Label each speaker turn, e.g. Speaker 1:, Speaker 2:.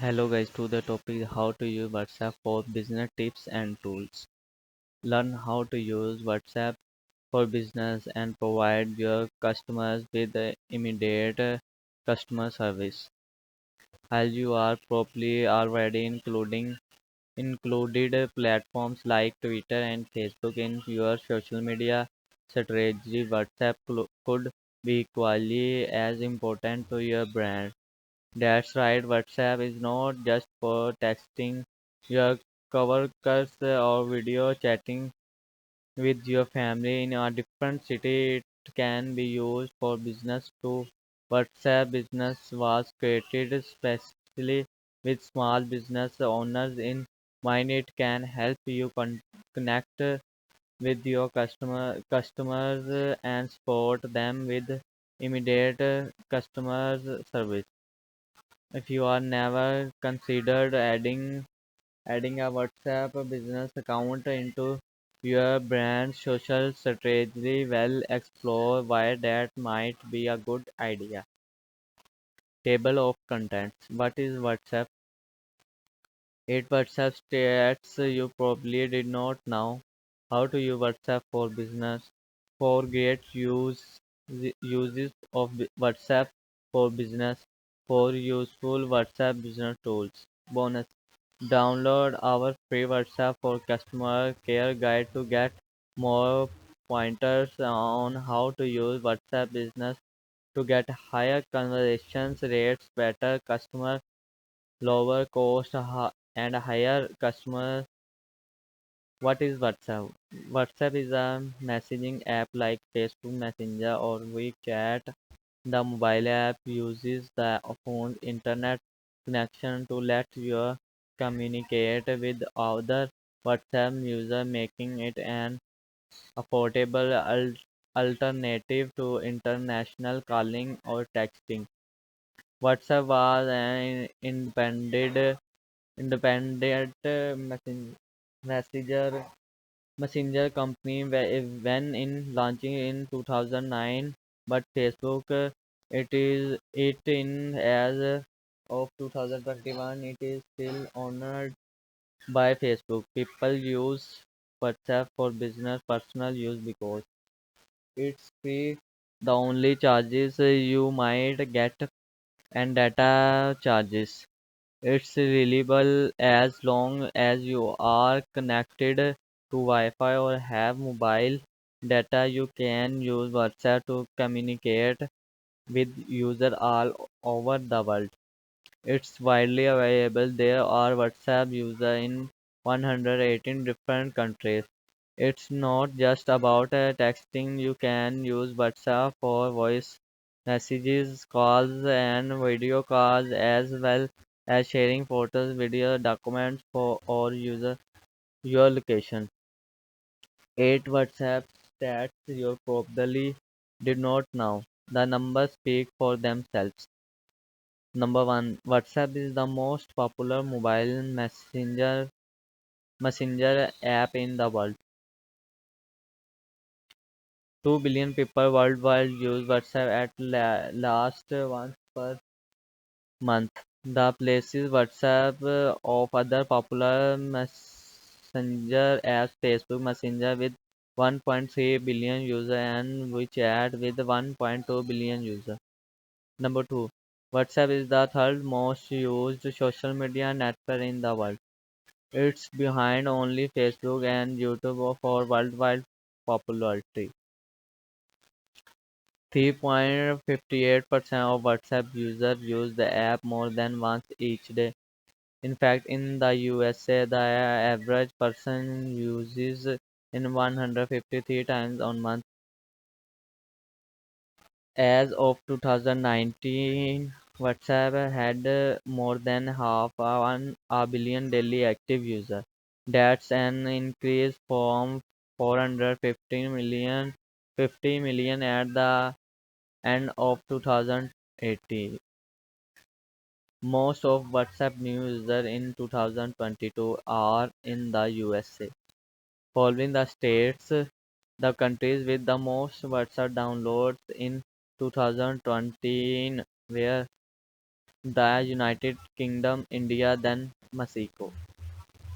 Speaker 1: Hello guys, to the topic how to use WhatsApp for business tips and tools. Learn how to use WhatsApp for business and provide your customers with the immediate customer service. As you are probably already included platforms like Twitter and Facebook in your social media strategy, WhatsApp could be equally as important to your brand. That's right, WhatsApp is not just for texting your coworkers or video chatting with your family in a different city. It can be used for business too. WhatsApp Business was created especially with small business owners in mind. It can help you connect with your customers and support them with immediate customer service. If you are never considered adding a WhatsApp business account into your brand social strategy, well explore why that might be a good idea. Table of contents. What is WhatsApp? 8 WhatsApp stats you probably did not know. How to use WhatsApp for business. 4 great uses of WhatsApp for business. 4 useful WhatsApp business tools. Bonus. Download our free WhatsApp for customer care guide to get more pointers on how to use WhatsApp business to get higher conversions rates, better customer, lower cost, and higher customer. What is WhatsApp? WhatsApp is a messaging app like Facebook Messenger or WeChat. The mobile app uses the phone's internet connection to let you communicate with other WhatsApp users, making it an affordable alternative to international calling or texting. WhatsApp was an independent messenger messenger company when in launching in 2009, but Facebook it in as of 2021 it is still honored by Facebook. People use WhatsApp for business personal use because it's free. The only charges you might get and data charges. It's reliable as long as you are connected to Wi-Fi or have mobile data. You can use WhatsApp to communicate with users all over the world. It's widely available. There are WhatsApp users in 118 different countries. It's not just about texting. You can use WhatsApp for voice messages, calls, and video calls, as well as sharing photos, video, documents for or user your location. 8 WhatsApp stats you probably did not know. The numbers speak for themselves. Number 1, WhatsApp is the most popular mobile messenger app in the world. 2 billion people worldwide use WhatsApp at last once per month. The places WhatsApp of other popular messenger apps, Facebook Messenger with 1.3 billion users and WeChat with 1.2 billion users. Number 2. WhatsApp is the third most used social media network in the world. It's behind only Facebook and YouTube for worldwide popularity. 3.58% of WhatsApp users use the app more than once each day. In fact, in the USA, the average person uses in 153 times on month. As of 2019, WhatsApp had more than a billion daily active users. That's an increase from 50 million at the end of 2018. Most of WhatsApp new users in 2022 are in the USA. Following the states, the countries with the most WhatsApp downloads in 2020 were the United Kingdom, India, then Mexico.